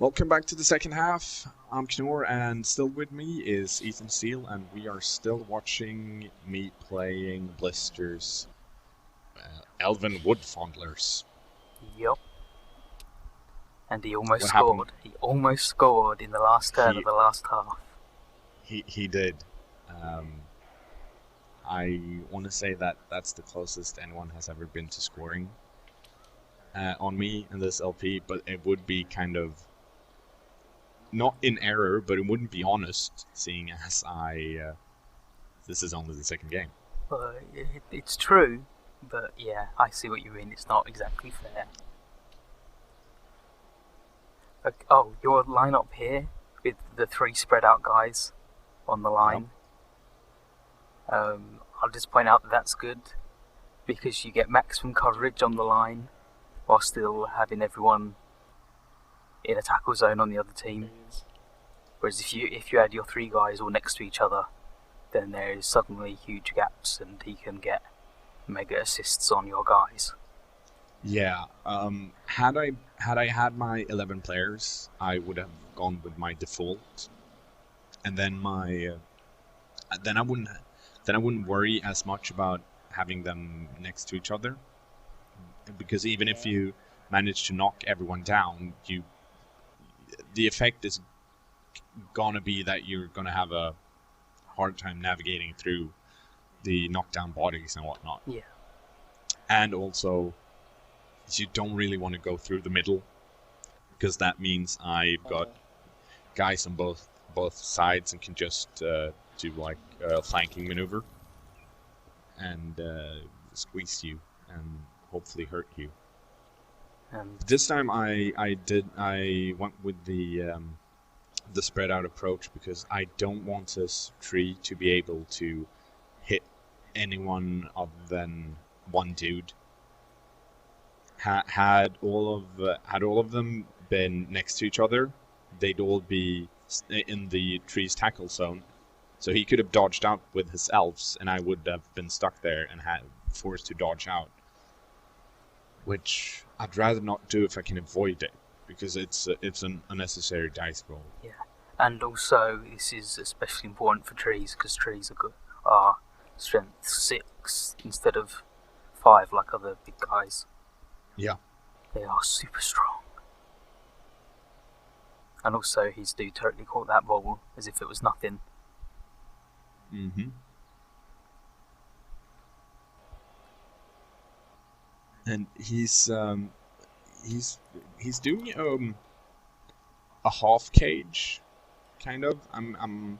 Welcome back to the second half. I'm cKnoor, and still with me is Ethan Steele, and we are still watching me playing Blister's Elven Wood Fondlers. Yup. And he almost What scored. happened? He almost scored in the last turn of the last half. He did. I want to say that that's the closest anyone has ever been to scoring on me in this LP, but it would be kind of not in error, but it wouldn't be honest, seeing as this is only the second game. It's true, but yeah, I see what you mean. It's not exactly fair. Oh, your lineup here with the 3 spread out guys on the line. Yep. I'll just point out that's good because you get maximum coverage on the line while still having everyone in a tackle zone on the other team. Whereas if you had your 3 guys all next to each other, then there is suddenly huge gaps and he can get mega assists on your guys. Yeah, had I had my 11 players, I would have gone with my default, and then then I wouldn't worry as much about having them next to each other, because even if you manage to knock everyone down, the effect is gonna be that you're gonna have a hard time navigating through the knockdown bodies and whatnot. Yeah, and also, you don't really want to go through the middle, because that means I've got guys on both sides and can just do like a flanking maneuver and squeeze you and hopefully hurt you. This time I went with the spread out approach because I don't want this tree to be able to hit anyone other than one dude. Had all of them been next to each other, they'd all be in the tree's tackle zone. So he could have dodged out with his elves, and I would have been stuck there and forced to dodge out. Which I'd rather not do if I can avoid it, because it's an unnecessary dice roll. Yeah, and also this is especially important for trees because trees are strength 6 instead of 5 like other big guys. Yeah. They are super strong. And also, his dude totally caught that ball as if it was nothing. Mm-hmm. And he's doing a half cage, kind of. I'm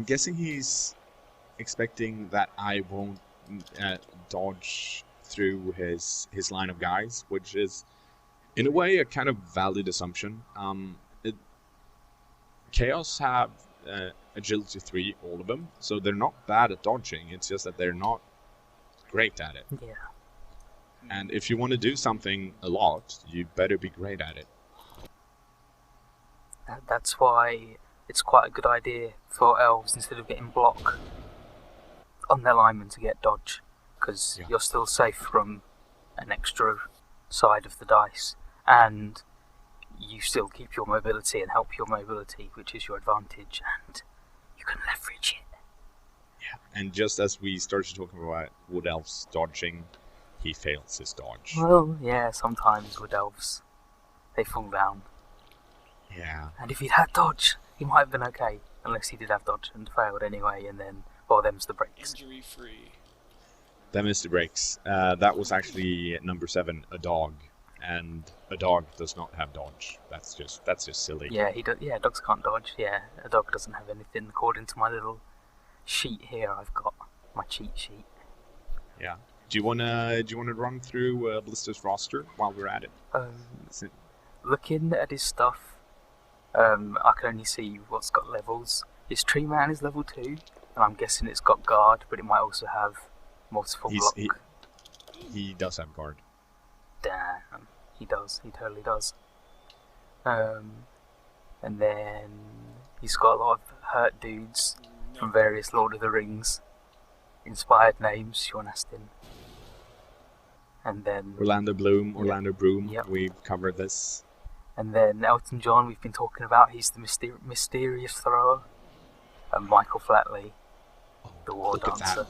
guessing he's expecting that I won't dodge through his line of guys, which is in a way a kind of valid assumption. Chaos have agility 3, all of them, so they're not bad at dodging. It's just that they're not great at it. Yeah. And if you want to do something a lot, you better be great at it. That's why it's quite a good idea for elves, instead of getting block on their linemen, to get dodge, because you're still safe from an extra side of the dice, and you still keep your mobility and help your mobility, which is your advantage, and you can leverage it. Yeah, and just as we started talking about wood elves dodging, he fails his dodge. Well, yeah, sometimes wood elves, they fall down. Yeah. And if he'd had dodge, he might have been okay, unless he did have dodge and failed anyway, and then, well, them's the breaks. Injury free. Them is the breaks. That was actually number 7, a dog. And a dog does not have dodge. That's just silly. Yeah, dogs can't dodge. Yeah, a dog doesn't have anything according to my little sheet here. I've got my cheat sheet. Yeah. Do you wanna run through Blister's roster while we're at it? Looking at his stuff, I can only see what's got levels. His tree man is level 2, and I'm guessing it's got guard, but it might also have multiple block. He does have guard. Damn, he does. He totally does. And then he's got a lot of hurt dudes from various Lord of the Rings inspired names, Sean Astin. And then Orlando Bloom, Yep. Broom. Yep. We've covered this. And then Elton John, we've been talking about, he's the mysterious thrower. And Michael Flatley, the war dancer.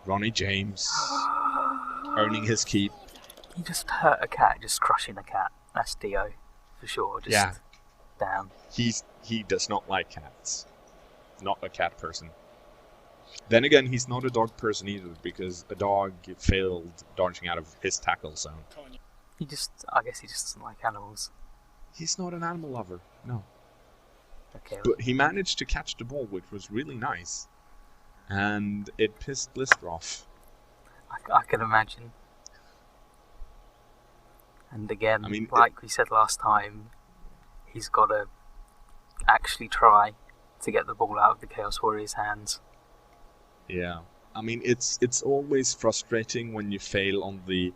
Ronnie James earning his keep. He just hurt a cat, just crushing a cat. That's Dio, for sure. Just down. He does not like cats. Not a cat person. Then again, he's not a dog person either, because a dog failed dodging out of his tackle zone. I guess he just doesn't like animals. He's not an animal lover, no. Okay. But he managed to catch the ball, which was really nice. And it pissed Blister off. I can imagine. And again, I mean, like we said last time, he's got to actually try to get the ball out of the Chaos Warrior's hands. Yeah. I mean, it's always frustrating when you fail on the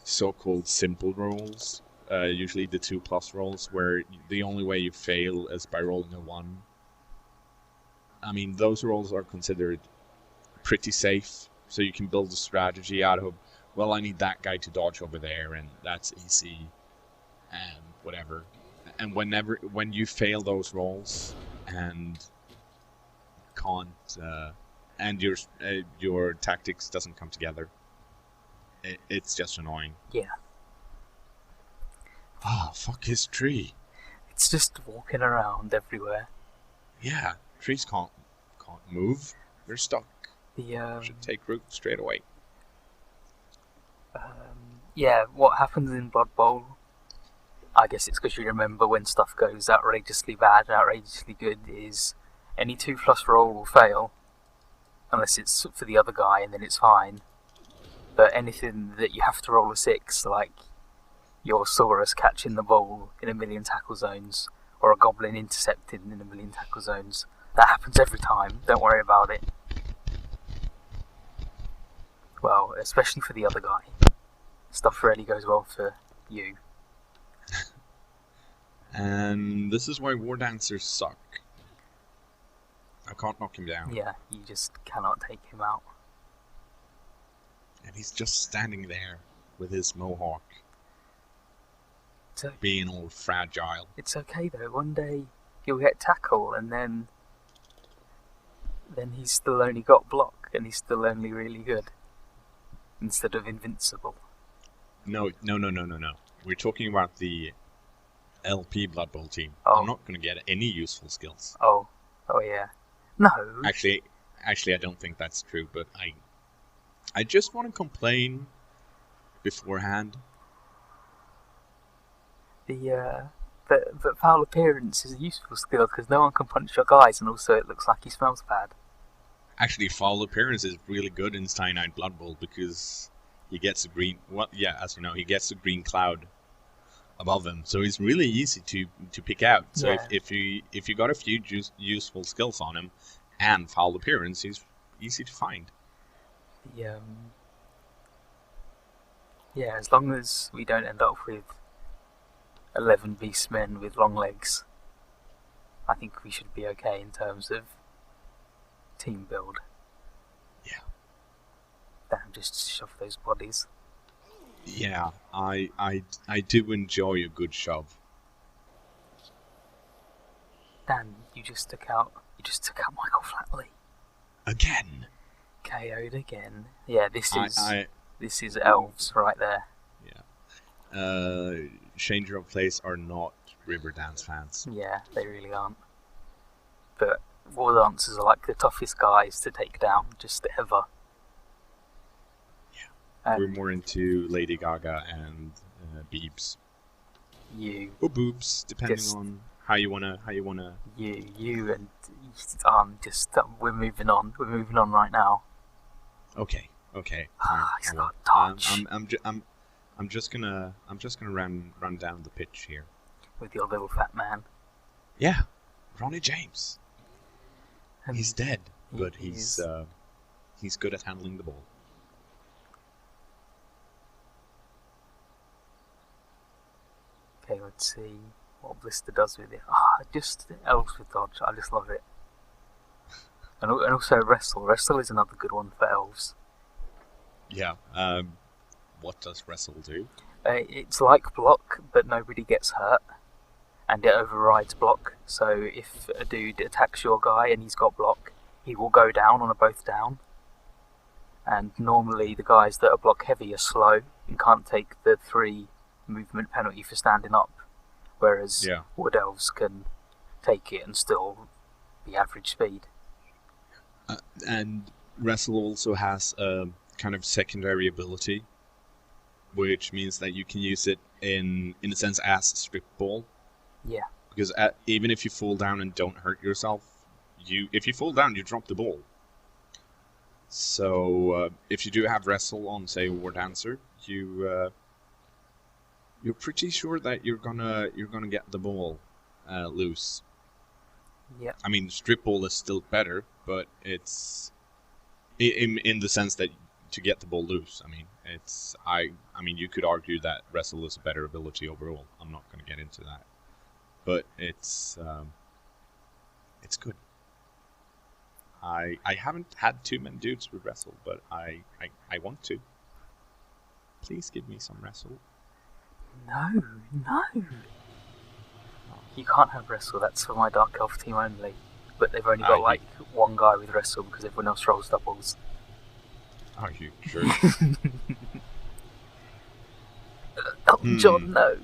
so-called simple rolls. Usually the 2+ rolls, where the only way you fail is by rolling a 1. I mean, those rolls are considered pretty safe, so you can build a strategy out of, well, I need that guy to dodge over there, and that's easy, and whatever. And when you fail those rolls and can't, and your tactics doesn't come together, it's just annoying. Yeah. Ah, fuck his tree. It's just walking around everywhere. Yeah, trees can't move. They're stuck. The should take root straight away. Yeah, what happens in Blood Bowl, I guess it's because you remember when stuff goes outrageously bad and outrageously good, is any 2+ roll will fail, unless it's for the other guy, and then it's fine. But anything that you have to roll a 6, like your Saurus catching the ball in 1,000,000 tackle zones, or a Goblin intercepted in 1,000,000 tackle zones, that happens every time, don't worry about it. Well, especially for the other guy. Stuff rarely goes well for you. And this is why War Dancers suck. I can't knock him down. Yeah, you just cannot take him out. And he's just standing there with his mohawk. Being all fragile. It's okay though, one day he'll get tackle and then he's still only got block and he's still only really good. Instead of invincible. No. We're talking about the LP Blood Bowl team. Oh. I'm not going to get any useful skills. Oh yeah. No. Actually, I don't think that's true, but I just want to complain beforehand. The foul appearance is a useful skill because no one can punch your guys, and also it looks like he smells bad. Actually, foul appearance is really good in Cyanide Blood Bowl because he gets a green. Well, yeah, as you know, he gets a green cloud above him, so it's really easy to pick out. So yeah. if you got a few useful skills on him and foul appearance, he's easy to find. Yeah, as long as we don't end up with 11 beastmen with long legs, I think we should be okay in terms of team build. Yeah. Damn, just shove those bodies. Yeah, I do enjoy a good shove. Dan, you just took out Michael Flatley. Again. KO'd again. Yeah, this is elves right there. Yeah. Changer of Place are not Riverdance fans. Yeah, they really aren't. But War Dancers are like the toughest guys to take down, just ever. Yeah. We're more into Lady Gaga and Biebs. You. Or boobs, depending on how you wanna. You and we're moving on. We're moving on right now. Okay. He's got touch. I'm just gonna run down the pitch here. With your little fat man. Yeah, Ronnie James. He's dead, but he's good at handling the ball. Okay, let's see what Blister does with it. Just elves with dodge. I just love it. And also wrestle. Wrestle is another good one for elves. Yeah. What does wrestle do? It's like block, but nobody gets hurt, and it overrides block. So if a dude attacks your guy and he's got block, he will go down on a both down. And normally the guys that are block heavy are slow and can't take the 3 movement penalty for standing up, whereas Wood Elves can take it and still be average speed. And Wrestle also has a kind of secondary ability, which means that you can use it in a sense as a strip ball. Yeah. Because even if you fall down and don't hurt yourself, if you fall down, you drop the ball. So if you do have Wrestle on, say, War Dancer, you're pretty sure that you're gonna get the ball loose. Yeah. I mean, strip ball is still better, but it's in the sense that to get the ball loose. I mean, I mean, you could argue that Wrestle is a better ability overall. I'm not going to get into that, but it's good. I haven't had too many dudes with Wrestle, but I want to. Please give me some Wrestle. No. You can't have Wrestle, that's for my Dark Elf team only. But they've only got one guy with Wrestle because everyone else rolls doubles. Are you sure? John, no.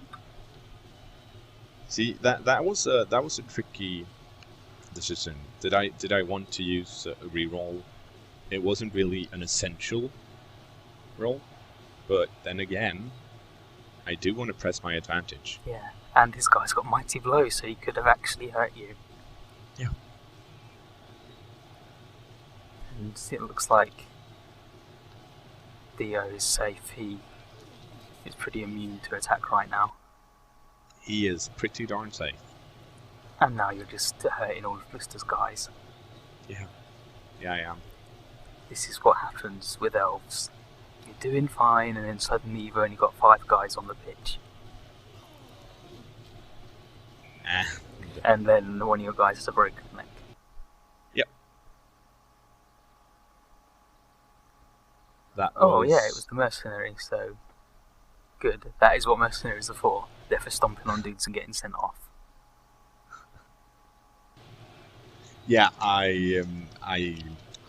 See, that was a tricky decision. Did I want to use a reroll? It wasn't really an essential roll, but then again, I do want to press my advantage. Yeah, and his guy's got Mighty Blow, so he could have actually hurt you. Yeah. And it looks like Dio is safe. He is pretty immune to attack right now. He is pretty darn safe. And now you're just hurting all of Blister's guys. Yeah, I am. This is what happens with elves. You're doing fine, and then suddenly you've only got 5 guys on the pitch. And then one of your guys has a broken neck. Yep. Yeah, it was the mercenary, so good. That is what mercenaries are for. They're for stomping on dudes and getting sent off. Yeah, I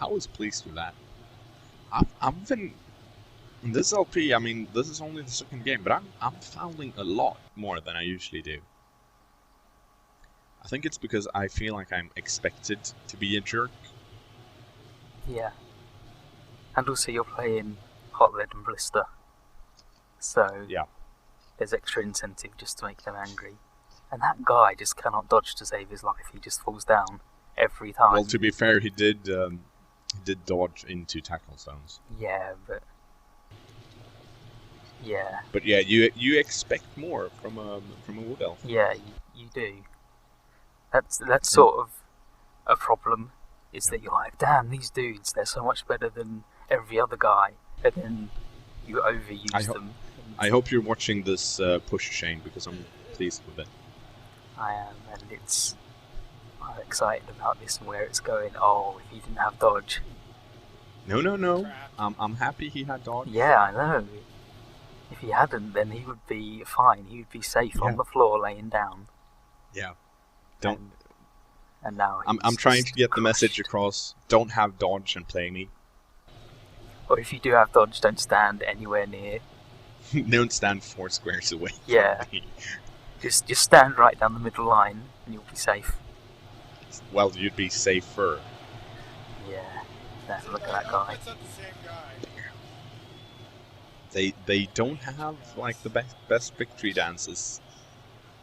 was pleased with that. I've been in this LP. I mean, this is only the second game, but I'm fouling a lot more than I usually do. I think it's because I feel like I'm expected to be a jerk. Yeah. And also you're playing Hot Lead and Blister. So yeah, there's extra incentive just to make them angry. And that guy just cannot dodge to save his life. He just falls down every time. Well, to be fair, he did dodge into tackle zones. Yeah, but... Yeah. But yeah, you expect more from a Wood Elf. Yeah, you do. That's sort of a problem, is that you're like, damn, these dudes, they're so much better than every other guy, and then you overuse them. I hope you're watching this push, Shane, because I'm pleased with it. I am, and I'm excited about this and where it's going. Oh, if he didn't have dodge. No. I'm happy he had dodge. Yeah, I know. If he hadn't, then he would be fine. He would be safe on the floor, laying down. Yeah. And now I'm trying to get the message across. Don't have dodge and play me. Or if you do have dodge, don't stand anywhere near. Don't stand 4 squares away. Yeah. Just stand right down the middle line, and you'll be safe. Well, you'd be safer. Yeah. Look at that guy. That's not the same guy. They don't have like the best victory dances.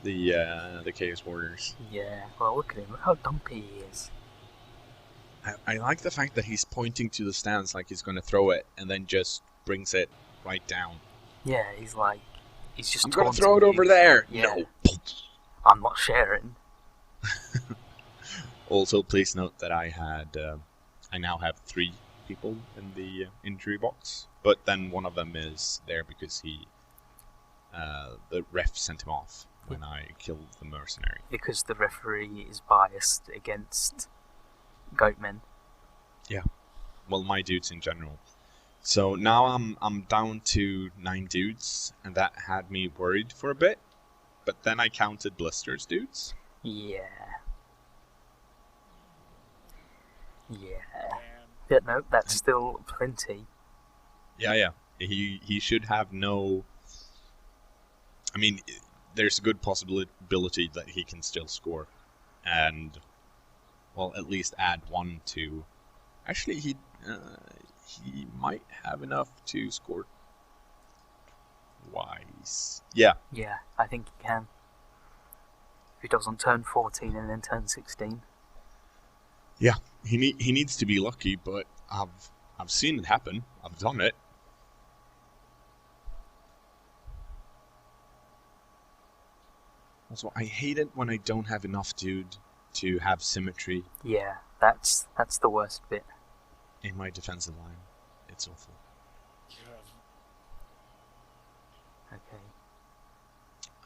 The Chaos Warriors. Yeah, well, look at him. Look how dumpy he is. I like the fact that he's pointing to the stands like he's going to throw it, and then just brings it right down. Yeah, he's just. I'm going to throw it over there. Yeah. No. I'm not sharing. Also, please note that I now have 3 people in the injury box, but then one of them is there because the ref sent him off when I killed the mercenary. Because the referee is biased against goatmen. Yeah. Well, my dudes in general. So now I'm down to 9 dudes, and that had me worried for a bit. But then I counted Blister's dudes. Yeah. But no, that's still plenty. Yeah. He should have no. I mean, there's a good possibility that he can still score, and well, at least add 1 to. Actually, he might have enough to score twice. Yeah, I think he can. If he doesn't turn 14 and then turn 16. Yeah, he needs to be lucky, but I've seen it happen. I've done it. Also, I hate it when I don't have enough dude to have symmetry. Yeah, that's the worst bit. In my defensive line. It's awful. Okay.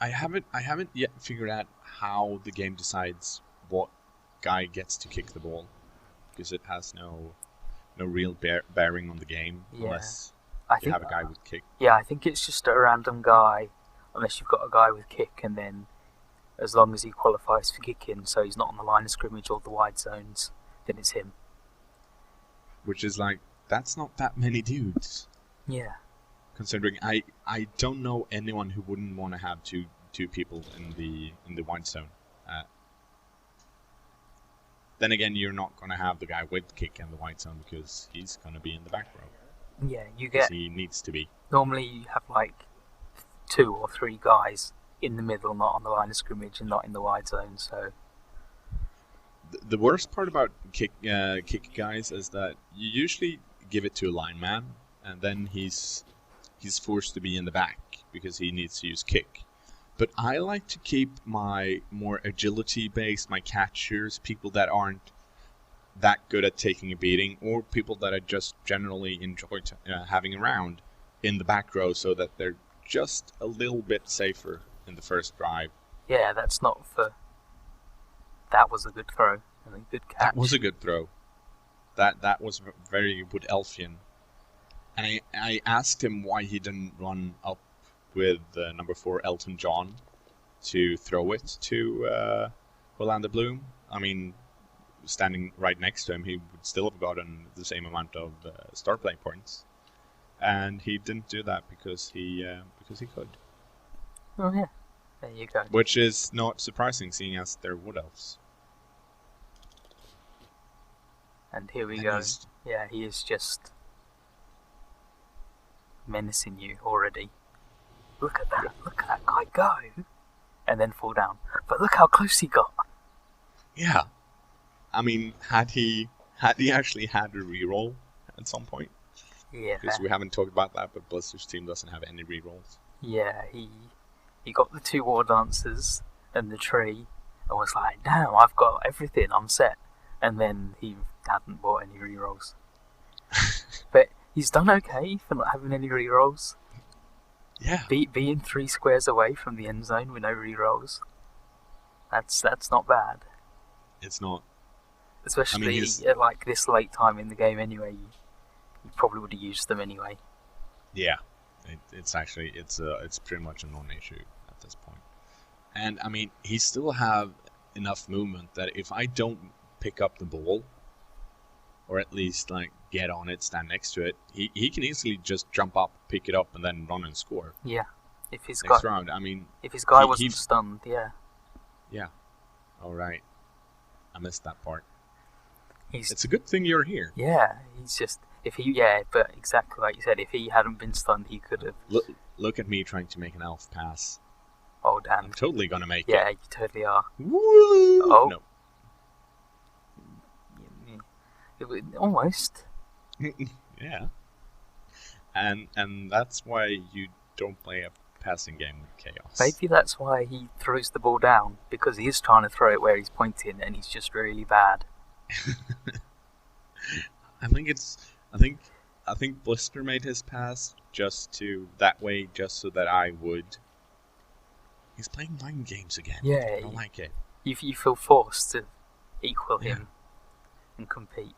I haven't yet figured out how the game decides what guy gets to kick the ball, because it has no real bearing on the game unless you have a guy with kick. Yeah, I think it's just a random guy, unless you've got a guy with kick, and then as long as he qualifies for kicking, so he's not on the line of scrimmage or the wide zones, then it's him. Which is like, that's not that many dudes. Yeah. Considering I don't know anyone who wouldn't want to have two people in the wide zone. Then again, you're not going to have the guy with kick in the wide zone because he's going to be in the back row. Yeah, you get. He needs to be. Normally, you have like 2 or 3 guys in the middle, not on the line of scrimmage and not in the wide zone. So. The worst part about kick guys is that you usually give it to a lineman, and then he's forced to be in the back because he needs to use kick. But I like to keep my more agility-based, my catchers, people that aren't that good at taking a beating, or people that I just generally enjoy having around in the back row, so that they're just a little bit safer in the first drive. Yeah, that's not for. That was a good throw and a good catch. That was a good throw. That was very good Elfian. And I asked him why he didn't run up with number 4 Elton John to throw it to Orlando Bloom. I mean, standing right next to him, he would still have gotten the same amount of star play points. And he didn't do that because he could. Oh yeah, there you go. Which is not surprising, seeing as they're wood elves. And here we go. Yeah, he is just menacing you already. Look at that! Look at that guy go, and then fall down. But look how close he got. Yeah, I mean, had he actually had a reroll at some point? Yeah. Because we haven't talked about that, but Blister's team doesn't have any rerolls. Yeah, he got the 2 war dancers and the tree, and was like, "Damn, I've got everything. I'm set." And then he hadn't bought any rerolls. But he's done okay for not having any rerolls. Yeah. Being 3 squares away from the end zone with no rerolls. That's not bad. It's not. Especially at like this late time in the game anyway. You probably would have used them anyway. Yeah. It's actually it's pretty much a non-issue at this point. And I mean, he still have enough movement that if I don't pick up the ball, or at least like get on it, stand next to it, he can easily just jump up, pick it up, and then run and score. Yeah, if his next round. I mean, if his guy wasn't stunned, yeah. Yeah. All right. I missed that part. It's a good thing you're here. Yeah, he's just but exactly like you said, if he hadn't been stunned, he could have. Look at me trying to make an elf pass. Oh damn! I'm totally gonna make it. Yeah, you totally are. Woo! Oh. No. Almost. Yeah. And that's why you don't play a passing game with chaos. Maybe that's why he throws the ball down, because he is trying to throw it where he's pointing, and he's just really bad. I think Blister made his pass just so that I would. He's playing mind games again. Yeah, I don't like it. You feel forced to equal him and compete.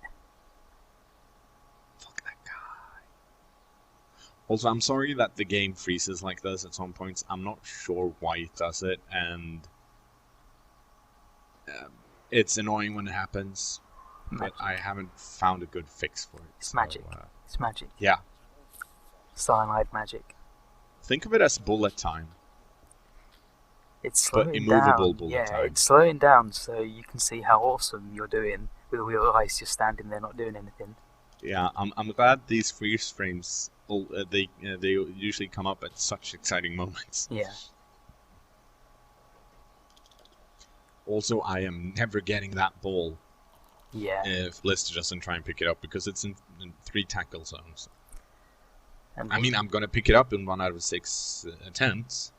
Fuck that guy. Also, I'm sorry that the game freezes like this at some points. I'm not sure why it does it, and it's annoying when it happens. Magic. But I haven't found a good fix for it. It's magic. It's magic. Yeah. Cyanide magic. Think of it as bullet time. It's slowing But immovable down. bullet time. It's slowing down so you can see how awesome you're doing with all your eyes just standing there not doing anything. Yeah, I'm glad these freeze frames, they usually come up at such exciting moments. Yeah. Also, I am never getting that ball. Yeah. If Blister doesn't try and pick it up, because it's in 3 tackle zones. And I mean, I'm going to pick it up in 1 out of 6 attempts,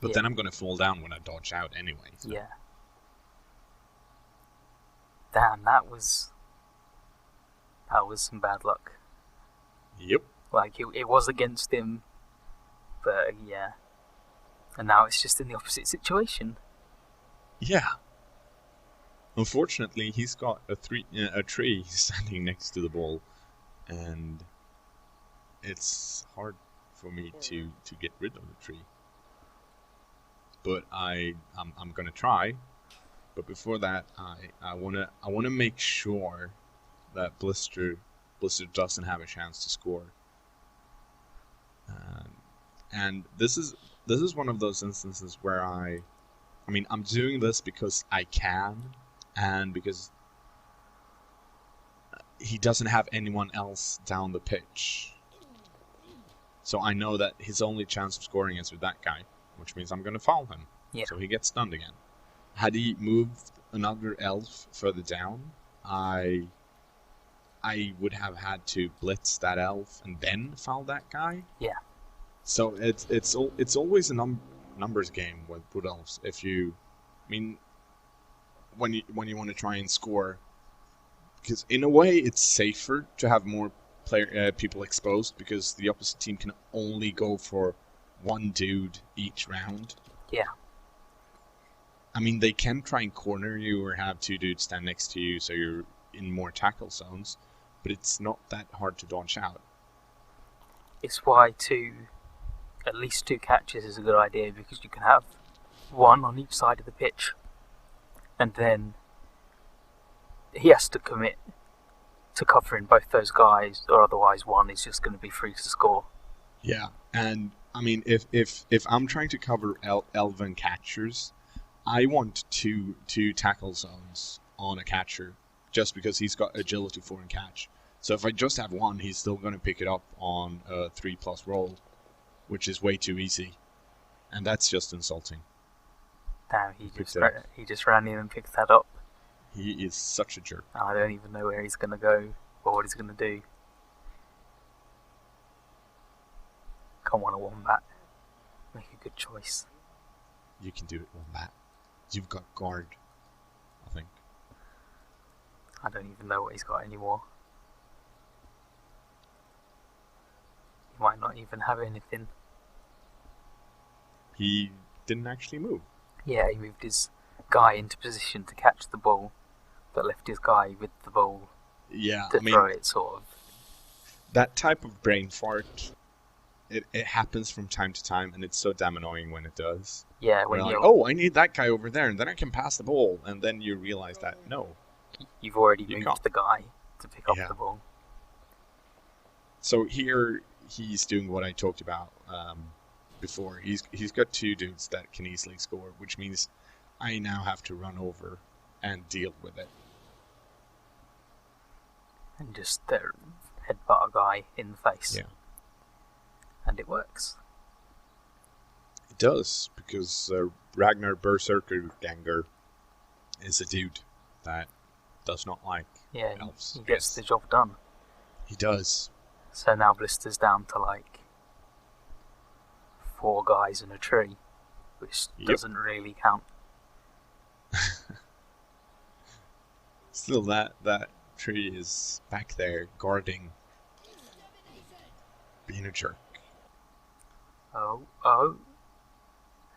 but Yeah. then I'm going to fall down when I dodge out anyway. So. Yeah. Damn, that was some bad luck. Yep. Like, it was against him, but yeah. And now it's just in the opposite situation. Yeah. Unfortunately, he's got a tree standing next to the ball, and it's hard for me to get rid of the tree. But I'm gonna try. But before that, I wanna make sure that Blister doesn't have a chance to score. And this is one of those instances where I mean, I'm doing this because I can, and because he doesn't have anyone else down the pitch. So I know that his only chance of scoring is with that guy, which means I'm going to foul him. Yeah. So he gets stunned again. Had he moved another elf further down, I would have had to blitz that elf and then foul that guy. Yeah. So it's always a numbers game with wood elves. If you, I mean, when you want to try and score, because in a way it's safer to have more people exposed, because the opposite team can only go for one dude each round. Yeah. I mean, they can try and corner you or have 2 dudes stand next to you so you're in more tackle zones, but it's not that hard to dodge out. It's why at least 2 catches is a good idea, because you can have one on each side of the pitch, and then he has to commit to covering both those guys, or otherwise one is just going to be free to score. Yeah, and I mean, if I'm trying to cover elven catchers, I want two tackle zones on a catcher, just because he's got agility 4 and catch. So if I just have one, he's still going to pick it up on a 3+ roll, which is way too easy, and that's just insulting. Damn, he just ran in and picked that up. He is such a jerk. I don't even know where he's going to go or what he's going to do. Come on, a wombat. Make a good choice. You can do it, Wombat. You've got guard, I think. I don't even know what he's got anymore. He might not even have anything. He didn't actually move. Yeah, he moved his guy into position to catch the ball, but left his guy with the ball Yeah, to I mean, throw it, sort of. that type of brain fart, it happens from time to time, and it's so damn annoying when it does. Yeah, When when you're like, oh, I need that guy over there, and then I can pass the ball, and then you realize that, no. you've already you moved can't. the guy to pick up Yeah. the ball. So here, he's doing what I talked about before. He's got 2 dudes that can easily score, which means I now have to run over and deal with it. And just headbutt a guy in the face. Yeah. And it works. It does, because Ragnar Berserker Ganger is a dude that does not like Yeah, elves. he gets the job done. He does. So now Blister's down to like 4 guys in a tree, which Yep. doesn't really count. Still, that tree is back there guarding, being a jerk. Oh.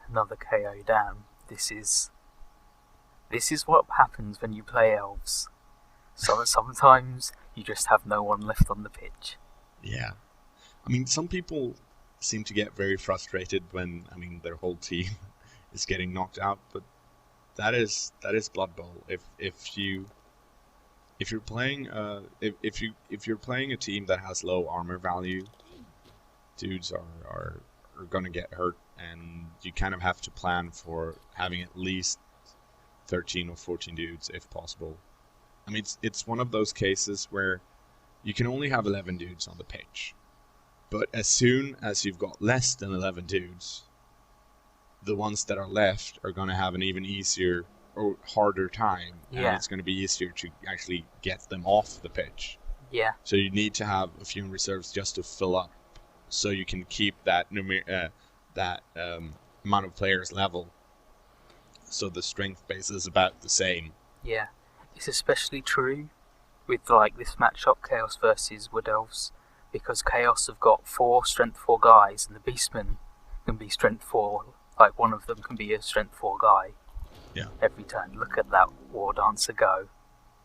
Another KO, damn. This is what happens when you play elves. So sometimes you just have no one left on the pitch. Yeah. I mean, some people seem to get very frustrated when, I mean, their whole team is getting knocked out, but that is Blood Bowl. If you're playing if you're playing a team that has low armor value, dudes are gonna get hurt, and you kind of have to plan for having at least 13 or 14 dudes if possible. I mean, it's one of those cases where you can only have 11 dudes on the pitch, but as soon as you've got less than 11 dudes, the ones that are left are going to have an even easier or harder time, and it's going to be easier to actually get them off the pitch. Yeah. So you need to have a few in reserves just to fill up, so you can keep that amount of players level. So the strength base is about the same. Yeah, it's especially true with like this matchup, Chaos versus Wood Elves, because Chaos have got 4 strength 4 guys, and the Beastmen can be strength 4. Like one of them can be a strength 4 guy. Yeah. Every turn, look at that War Dancer go,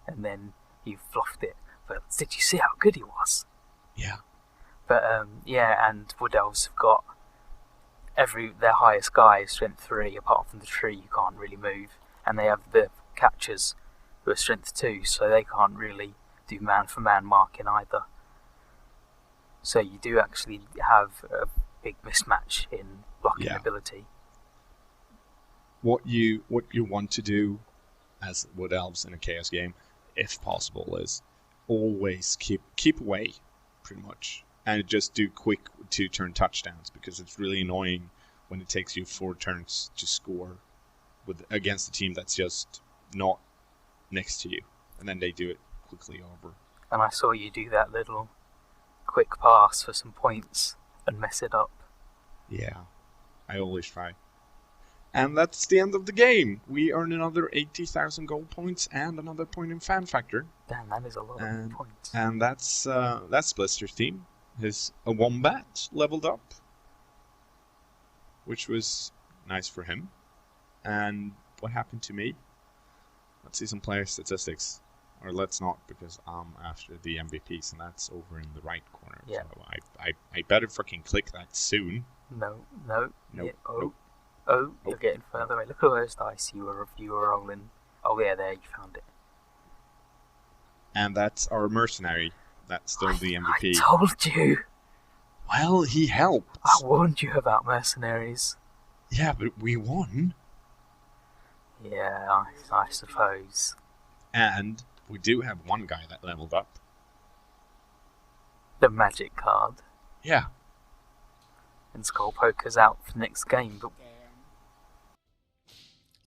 and then you fluffed it. But did you see how good he was? Yeah. But yeah, and Wood Elves have got their highest guy is strength 3. Apart from the tree, you can't really move, and they have the catchers who are strength 2, so they can't really do man for man marking either. So you do actually have a big mismatch in blocking ability. What you want to do as Wood Elves in a Chaos game, if possible, is always keep away, pretty much, and just do quick 2-turn touchdowns, because it's really annoying when it takes you 4 turns to score against a team that's just not next to you, and then they do it quickly over. And I saw you do that little quick pass for some points and mess it up. Yeah, I always try. And that's the end of the game. We earn another 80,000 gold points and another point in fan factor. Damn, that is a lot of points. And that's Blister's team. His a Wombat leveled up, which was nice for him. And what happened to me? Let's see some player statistics. Or let's not, because I'm after the MVPs, and that's over in the right corner. Yeah. So I better fucking click that soon. No. Nope. Yeah, you're getting further away. Look at those dice you were rolling. Oh yeah, there, you found it. And that's our mercenary. That's still the MVP. I told you. Well, he helped. I warned you about mercenaries. Yeah, but we won. Yeah, I suppose. And we do have one guy that leveled up. The magic card. Yeah. And Skull Poker's out for next game, but